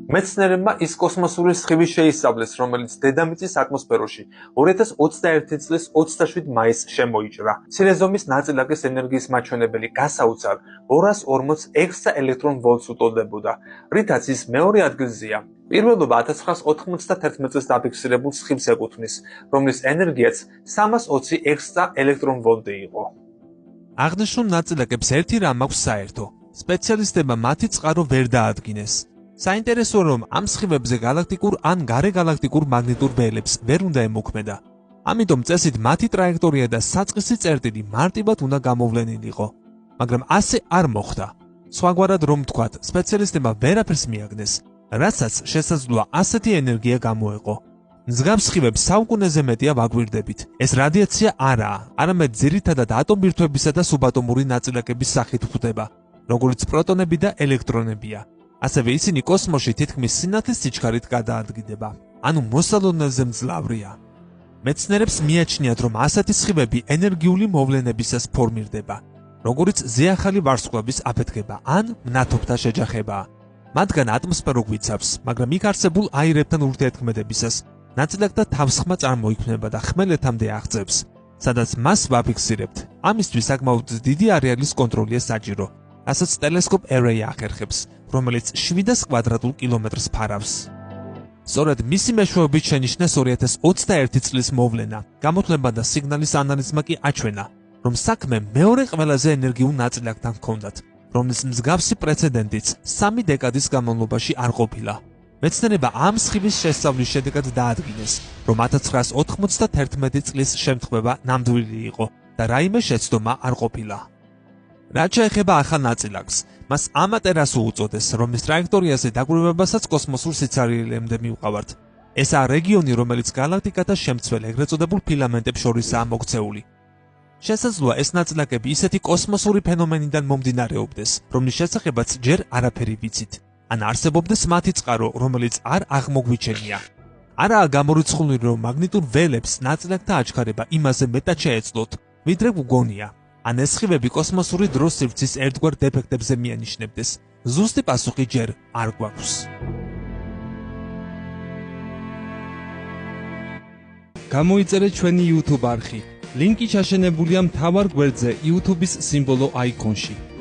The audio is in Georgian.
მეცნიერებმა ის კოსმოსური სხივი შეისწავლეს, რომელიც დედამიწის ატმოსფეროში 2021 წლის 27 მაისს შემოიჭრა. მცირე ზომის ნაწილაკის ენერგიის მაჩვენებელი გასაოცარ 240 ექსაელექტრონ ვოლტს უტოლდებოდა, რითაც ის მეორე ადგილზეა. პირველობა 1991 წელს დაფიქსირებულ სხივს ეკუთვნის, რომლის ენერგიაც 320 ექსაელექტრონ ვოლტი იყო. აღნიშნულ ნაწილაკებს ერთი რამ აქვს საერთო. სპეციალისტებმა მათი წყარო ვერ დაადგინეს. საინტერესოა, რომ ამ სხივებზე გალაქტიკურ ან გარეგალაქტიკურ მაგნიტურ ველებს ვერ უნდა ემოქმედა. ამიტომ წესით მათი ტრაექტორია და საწყისი წერტილი მარტივად უნდა გამოვლენილიყო. მაგრამ ასე არ მოხდა. სხვაგვარად რომ ვთქვათ, სპეციალისტებმა ვერაფერს მიაგნეს, რასაც შესაძლოა ასეთი ენერგია გამოეყო. მსგავს სხივებს საუკუნეზე მეტია ვაგვირდებით. ეს რადიაცია არაა, არამედ ძირითადად ატომბირთვებისა და სუბატომური ნაწილაკების სახით გვხვდება, როგორც პროტონები და ელექტრონებია. ასევე ისინი კოსმოსში თითქმის სინათლის სიჩქარით გადაადგიდება, ანუ მოსალოდნელზე მძლავრია. მეცნიერებს მიაჩნიათ, რომ ასეთი სხივები ენერგიული მოვლენებისას ფორმირდება, როგორც ზეახალი ვარსკვლავის აფეთქება ან მნათობთა შეჯახებაა. მათგან ატმოსფერო გვიცავს, მაგრამ იქ არსებულ აირებთან ურთიერთქმედებისას ნაწილაკთა თავსხმა წარმოიქმნება და ხმელეთამდე აღწევს, სადაც მას ვაფიქსირებთ. ამისთვის საკმაოდ დიდი არეალის კონტროლია საჭირო, რასაც ტელესკოპ Array ახერხებს, რომელიც 700 კვადრატულ კილომეტრს ფარავს. სწორედ მისი მეშვეობით შენიშნეს 2021 წლის მოვლენა. გამოთვლება და სიგნალის ანალიზმა კი აჩვენა, რომ საქმე მეორე ყველაზე ენერგიულ ნაწილაკთან ჰქონდათ, რომლის მსგავსი პრეცედენტიც 3 დეკადის განმავლობაში არ ყოფილა. მეცნიერება ამ სხივის შესწავლის შედეგად დაადგინეს, რომ 1991 წლის შემთხვევა ნამდვილი იყო და რაიმე შეცდომა არ ყოფილა. რაც შეეხება ახალ ნაწილაკს, მას ამატერასო უწოდეს, რომლის ტრაექტორიაზე დაკვირვებასაც კოსმოსურ სიცარიელემდე მივყავართ. ესაა რეგიონი, რომელიც გალაქტიკათა შემცველ ეგრეთ წოდებულ ფილამენტებს შორისაა მოქცეული. შესაძლოა ეს ნაწილაკები ისეთი კოსმოსური ფენომენიდან მომდინარეობდეს, რომლის შესახებაც ჯერ არაფერი ვიცით. ან არსებობდეს მათი წყარო, რომელიც არ აღმოგვიჩენია. არაა გამორიცხული, რომ მაგნიტურ ველებს ნაწილაკთა აჩქარება იმაზე მეტად შეეძლოთ, ვიდრე გვგონია. ან ეს სხივები კოსმოსური დროს სივრცის ერთგვარ დეფექტებზე მიანიშნებდეს. ზუსტი პასუხი ჯერ არ გვაქვს. გამოიწერეთ ჩვენი YouTube არხი. ლინკი ჩაშენებულია მთავარ გვერდზე YouTube-ის სიმბოლო აიკონში.